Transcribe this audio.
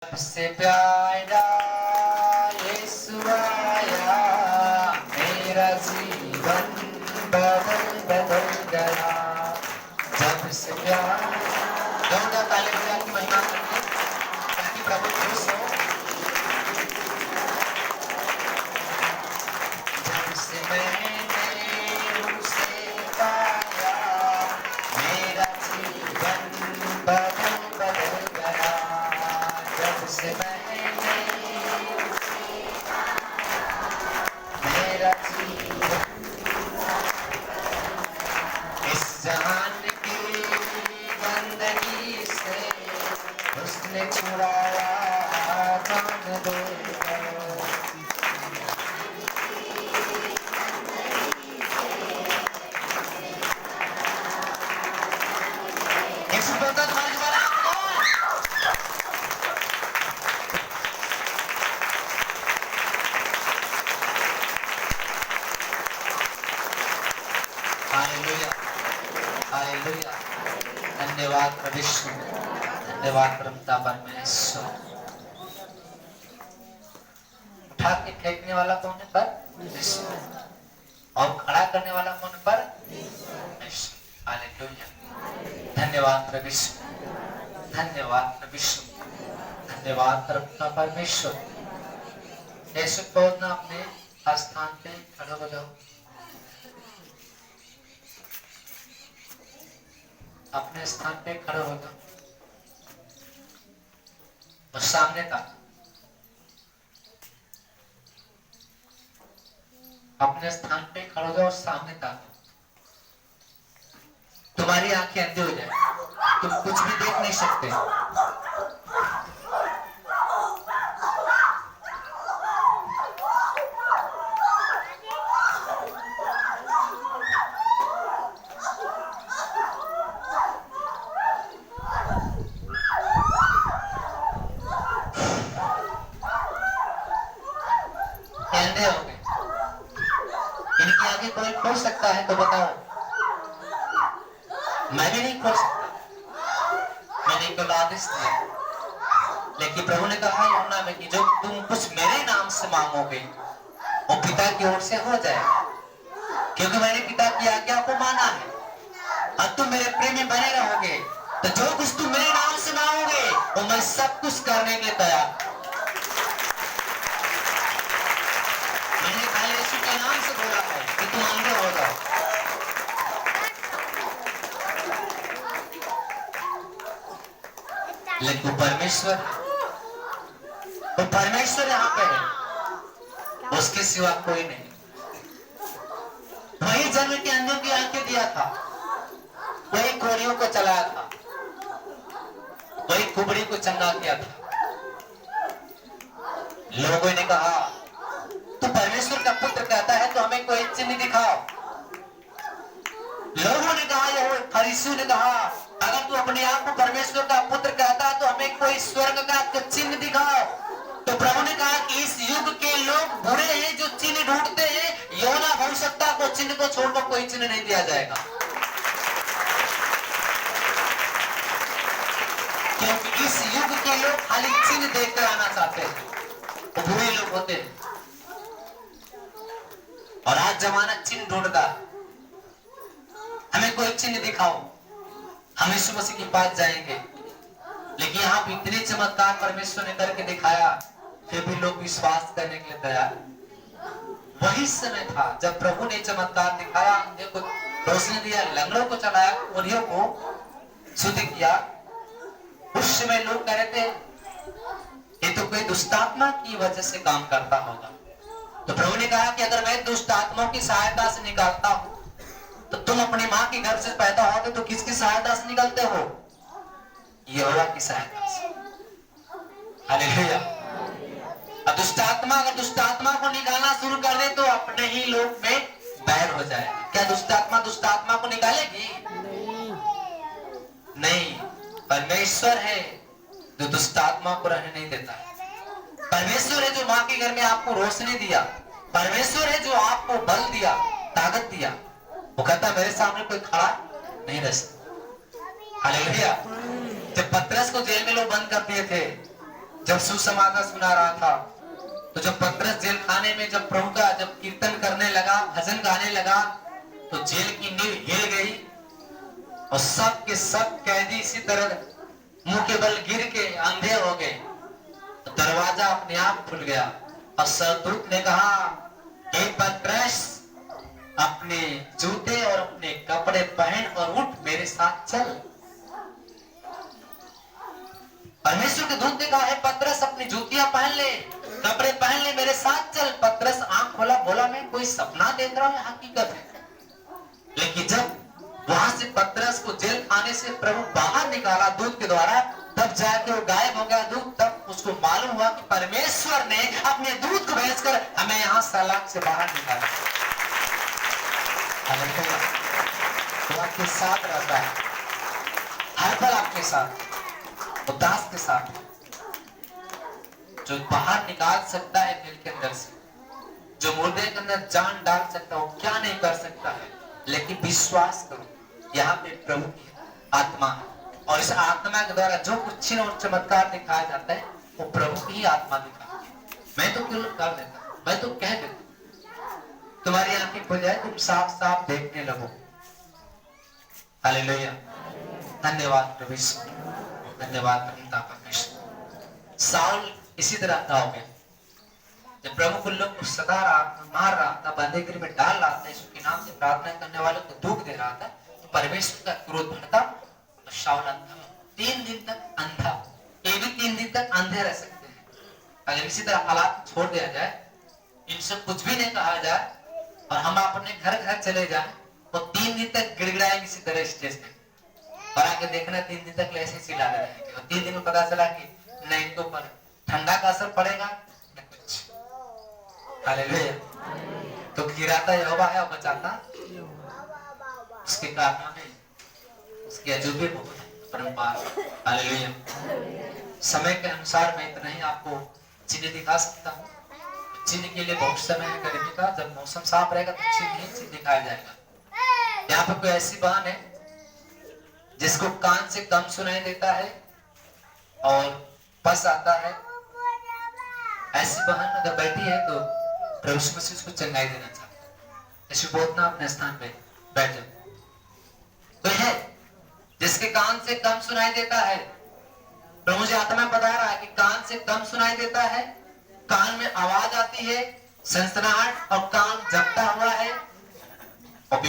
सबसे प्यारा यीशु आया, मेरा जीवन बदल गया। जब से प्यारा गौड़ा ताली बजा की महिमा करके ताकि प्रभु खुश हो। जब से मैंने उसे पाया, मेरा जीवन बदल गया। जब से मैंने मेरा जीवन इस जहान की गंदगी से उसने छुड़ाया जान देकर। हालेलुया, धन्यवाद प्रभु यीशु, धन्यवाद परमपिता परमेश्वर। उठा के फेंकने वाला कौन है? परमेश्वर। और खड़ा करने वाला कौन है? परमेश्वर। हालेलुया, धन्यवाद प्रभु यीशु, धन्यवाद प्रभु यीशु, धन्यवाद परमपिता परमेश्वर। यीशु बोलना अपने स्थान पे खड़े हो जाओ, अपने स्थान पे खड़े हो जाओ और सामने का अपने स्थान पे खड़े हो जाओ और सामने का तुम्हारी आंखें अंधी हो जाए, तुम कुछ भी देख नहीं सकते। इनकी आगे कोई खोल सकता है तो बताओ? मैं भी नहीं खोल सकता, मैंने इनको आदेश दिया। लेकिन प्रभु ने कहा यूहन्ना में कि जो तुम कुछ मेरे नाम से मांगोगे वो पिता की ओर से हो जाएगा, क्योंकि मैंने पिता की आज्ञा को माना है और तुम मेरे प्रेम में बने रहोगे। तो जो कुछ तुम मेरे नाम से मांगोगे वो मैं सब कुछ करने के लिए तैयार। मैंने खाली यीशु के नाम से बोला है कि तुम अंधे हो जाओ। लेकिन परमेश्वर यहाँ पे है, उसके सिवा कोई नहीं। वही जन्म के अंधों की आंखें दिया था, वही कोड़ियों को चलाया था, वही कुबड़ी को चंगा किया था। लोगों ने कहा तू परमेश्वर का पुत्र कहता है तो हमें कोई चिन्ह दिखाओ। लोगों ने कहा, यह फरीसियों ने कहा, अगर तू अपने आप को परमेश्वर का पुत्र कहता है तो हमें कोई स्वर्ग का चिन्ह दिखाओ। तो प्रभु ने कहा कि इस युग के लोग बुरे हैं जो चिन्ह ढूंढते हैं। योना भविष्यवक्ता को चिन्ह को छोड़कर कोई चिन्ह नहीं दिया जाएगा, क्योंकि इस युग के लोग खाली चिन्ह देखकर आना चाहते हैं, वो बुरे लोग होते हैं। और आज जमाना चिन्ह ढूंढता, हमें कोई चिन्ह दिखाओ, हम यीशु मसीह के पास जाएंगे। लेकिन यहाँ पे इतने चमत्कार परमेश्वर ने करके दिखाया, फिर भी लोग विश्वास करने के लिए तैयार। वही समय था जब प्रभु ने चमत्कार दिखाया, अंधे को रोशनी दिया, लंगड़ों को चलाया, कोढ़ियों को शुद्ध किया। उस समय लोग कह रहे थे ये तो कोई दुष्टात्मा की वजह से काम करता होगा। तो प्रभु ने कहा कि अगर मैं दुष्ट आत्माओं की सहायता से निकालता हूं तो तुम अपनी मां के घर से पैदा होते तो किसकी सहायता से निकलते हो? यहोवा की सहायता से। हालेलुया। अब अगर दुष्ट आत्मा को निकालना शुरू कर दे तो अपने ही लोग में बैर हो जाए। क्या दुष्ट आत्मा को निकालेगी? नहीं, परमेश्वर है जो दुष्ट आत्मा को रहने नहीं देता है। परमेश्वर है जो मां के घर में आपको रोशनी दिया, परमेश्वर है जो आपको बल दिया, ताकत दिया। वो कहता मेरे सामने कोई खड़ा नहीं रह। हालेलुया। जब पतरस को जेल में लोग बंद कर दिए थे जब सुसमाचार सुना रहा था, तो जब पतरस जेल खाने में जब प्रभु का जब कीर्तन करने लगा, भजन गाने लगा, तो जेल की नींव हिल गई और सब के सब कैदी इसी तरह मुंह के बल गिर के अंधे हो गए। तो दरवाजा अपने आप खुल गया और सरदूत ने कहा, हे पतरस, अपने जूते और अपने कपड़े पहन और उठ, मेरे साथ चल। परमेश्वर के दूत ने कहा, हे पतरस, अपनी जूतियां पहन ले, कपड़े पहन ले, मेरे साथ चल। पतरस आंख खोला, बोला, मैं कोई सपना देख रहा हूं, हकीकत है। लेकिन जब वहां से पतरस को जेल खाने से प्रभु बाहर निकाला दूत के द्वारा, तब जाके वो गायब हो गया दूत। तब उसको मालूम हुआ कि परमेश्वर ने अपने दूत को भेजकर हमें यहाँ सलाख से बाहर निकाला। वो आपके साथ रहता है, हर पल आपके साथ, उदास के साथ, जो बाहर निकाल सकता है दिल के अंदर से, जो मुर्दे के अंदर जान डाल सकता है, वो क्या नहीं कर सकता है। लेकिन विश्वास करो, यहाँ पे प्रभु की आत्मा है और इस आत्मा के द्वारा जो कुछ चिन्ह और चमत्कार दिखाया जाता है, वो प्रभु की ही आत्मा दिखाती है। मैं तो केवल कर देता, मैं तो कह देता, तुम्हारी आंखें खुल जाए, तुम साफ साफ देखने लगो। हालेलुया, धन्यवाद प्रभु, धन्यवाद परमेश्वर। साउल इसी तरह था हो गया, जब प्रभु को लोग सता रहा था, मार रहा था, बंदीगृह में डाल रहा था, यीशु के नाम से प्रार्थना करने वालों को दुख दे रहा था, तो परमेश्वर का क्रोध बढ़ता और शाऊल अंधा, 3 दिन तक अंधा। ये भी 3 दिन तक अंधे रह सकते हैं अगर इसी तरह हालात छोड़ दिया जाए, इनसे कुछ भी नहीं कहा जाए और हम अपने घर घर चले जाए, तो 3 दिन तक गिड़गिड़ाएंगे इसी तरह स्टेज पे, और आके देखना 3 दिन तक ऐसे चिल्लाते रहेंगे, और 3 दिन में पता चला कि नहीं, इनको पर ठंडा का असर पड़ेगा न कुछ। हालेलुया, तो गिराता यहोवा है और बचाता उसके कारनामे, उसके अजूबे बहुत परंपार। हालेलुया, समय के अनुसार मैं इतना ही आपको चिन्ह दिखा सकता हूँ। चिन्ह के लिए बहुत समय है गर्मी का, जब मौसम साफ रहेगा तो चिन्ह ही चिन्ह दिखाया जाएगा। यहाँ पे कोई ऐसी बहन है जिसको कान से कम सुनाई देता है और पस आता है, ऐसी बहन अगर बैठी है तो प्रभु मसीह उसको चंगाई देना चाहता है। ऐसे बोलना, अपने स्थान पे बैठ जाओ। तो है जिसके कान से कम सुनाई देता है, प्रभु मुझे आत्मा बता रहा है कि कान से कम सुनाई देता है, कान में आवाज आती है, सनसनाहट और कान जपता हुआ है,